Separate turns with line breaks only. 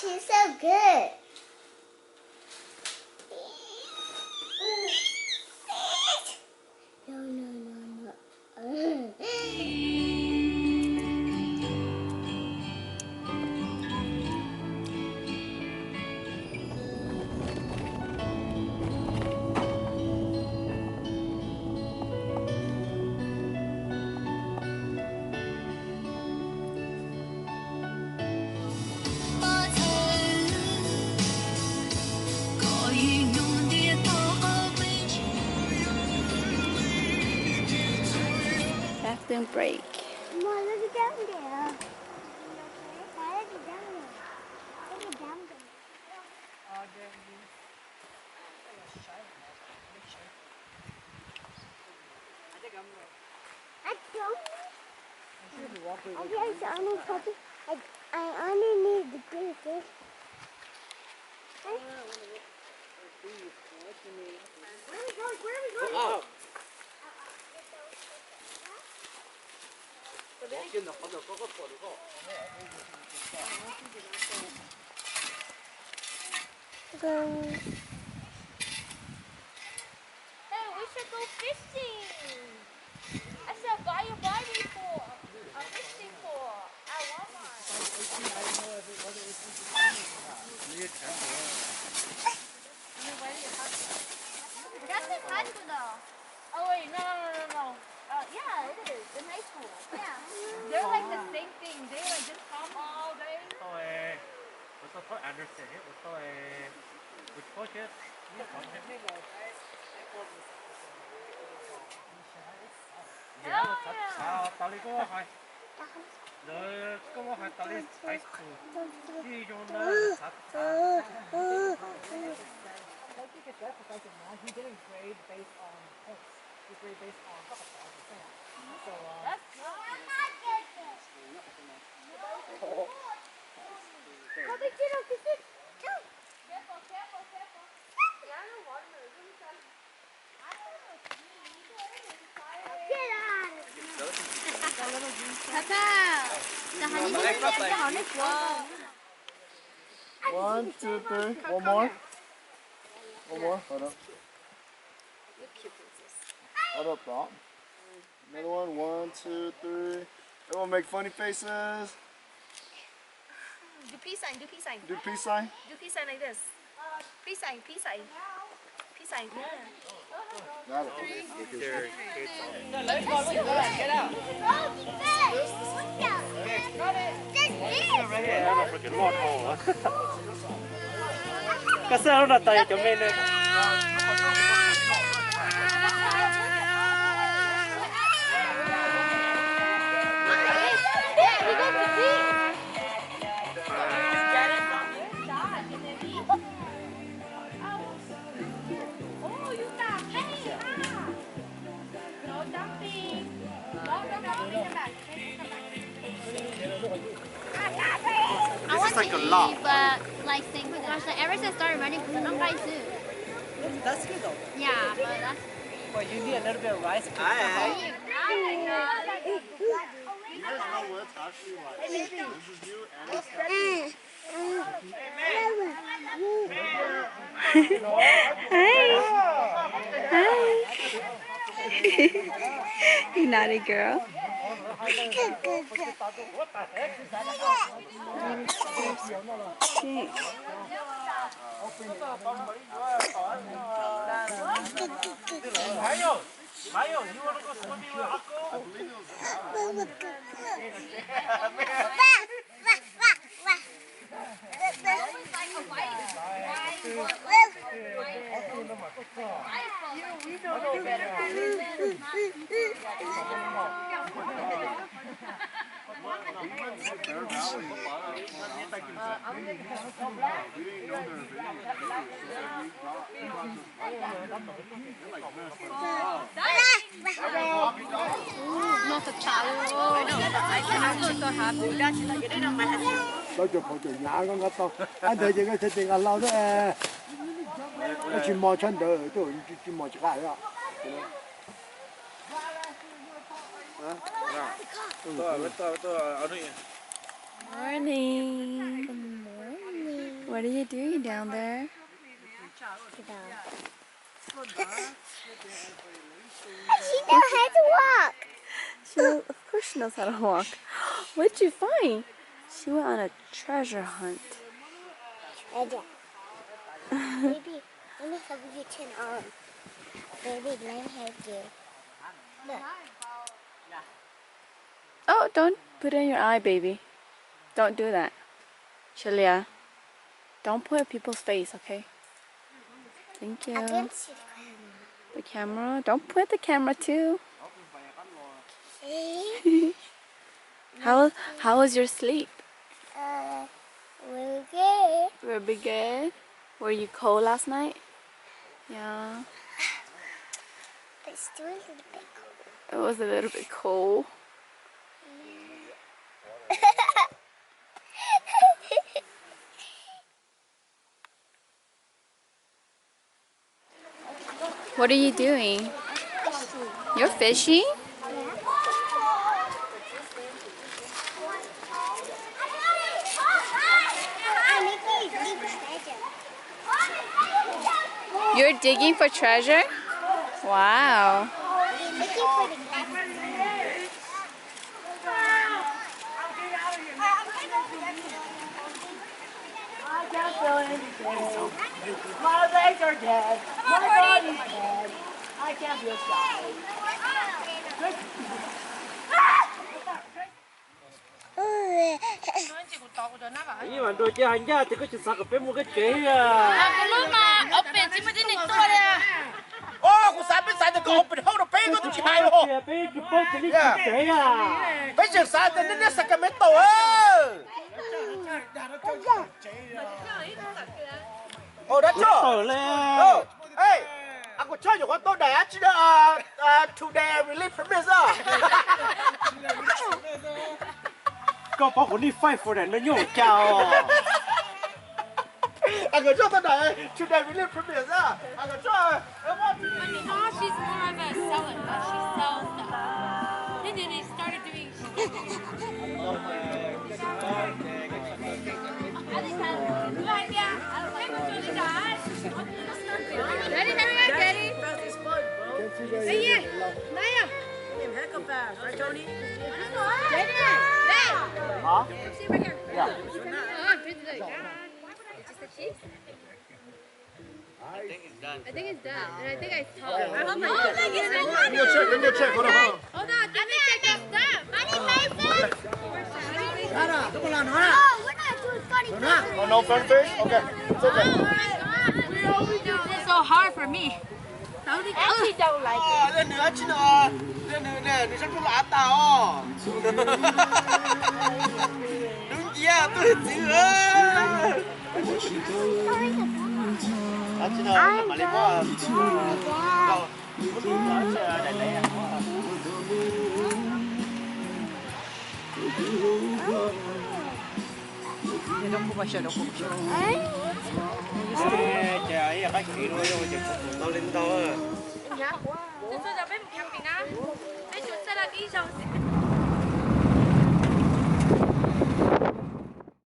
she's so good. No, no, no, no.
Bathroom break.
Mom, look at down there. Why is it down there? Look at down there. I don't. I guess only puppy. I only need the green fish.
Oh.
Hey, we should go fishing. I said buy a Barbie for a fishing for at Walmart. That's in high school though. Oh wait, no. Yeah, it is in high school. Yeah. They're like the same thing. They like just come all day. Hell yeah.
He didn't grade based on points. He graded based on percent. So
That's
One, two, three. One more. One more. Hold up. Hold up, Dot. Another one. One, two, three. Everyone make funny faces.
do peace sign, do peace sign.
Do peace sign.
Do peace sign like this. Peace sign, peace sign. Peace sign.
Got it.
get out. Cái sao nó tay cho mình này.
I want to eat, but like saying gosh, like, ever since I started running, because I don't guys do.
That's good though.
Yeah, but that's.
But you need a little bit of rice.
You guys know what it's actually like. This is you and it's
Hi. You naughty girl.
Mayo, you want to go swimming with Uncle?
Not a child.
Tôi chụp một chụp nhã con ngắt to, anh thấy những cái thiết bị ăn lâu đó, cái chim mò chân đỡ, tôi chim mò chả cái đó.
Morning. Good morning. What are you doing down there?
She knows how to walk.
Of course she knows how to walk. What did you find? She went on a treasure hunt.
Treasure. Baby, let me help you turn on. Baby, let me help you. Look.
Oh, don't put it in your eye, baby. Don't do that. Shalia, don't put people's face, okay? Thank
I
you.
can't see
The camera. Don't put the camera too.
the
How was your sleep?
We're good.
Very good. Were you cold last night? Yeah.
But still a little bit cold.
It was a little bit cold. What are you doing? You're fishing? You're digging for treasure? Wow.
My legs are dead. My body's dead. I can't feel shy.
你们都讲人家这个是啥个别么个这呀？
哦，我三百三的高，不好了，百个都去买了。
别就包这里是这呀？
百姓三的，那啥个没到啊？哦，那这。
到了。
哦，哎，我这有个到哪呀？知道today really promise 啊。
搞保护你反复人的牛叫哦。
我这到哪？today really promise 啊。我这。
No, she's more of a seller. She sells stuff. And then they started doing.
Hả? Dạ.
I think it's done. And I think I saw it.
Let me check. Hold on.
Hold on, let me check this done.
Oh, we're not doing funny things.
Oh, no fun fish? Okay. It's okay.
It's so hard for me. I actually don't like it.
Lên nữa chứ nữa. Lên nữa nè, nó sắp lạ tao. Đúng chưa? Tôi chưa. À chứ nữa, mà lấy quá. Đâu. Để lấy à.
Don't push it.
Trời ơi, cái gì rồi, nó lên to.
Tôi giờ biết một thằng mình á. Cái chuột sẽ là cái dòng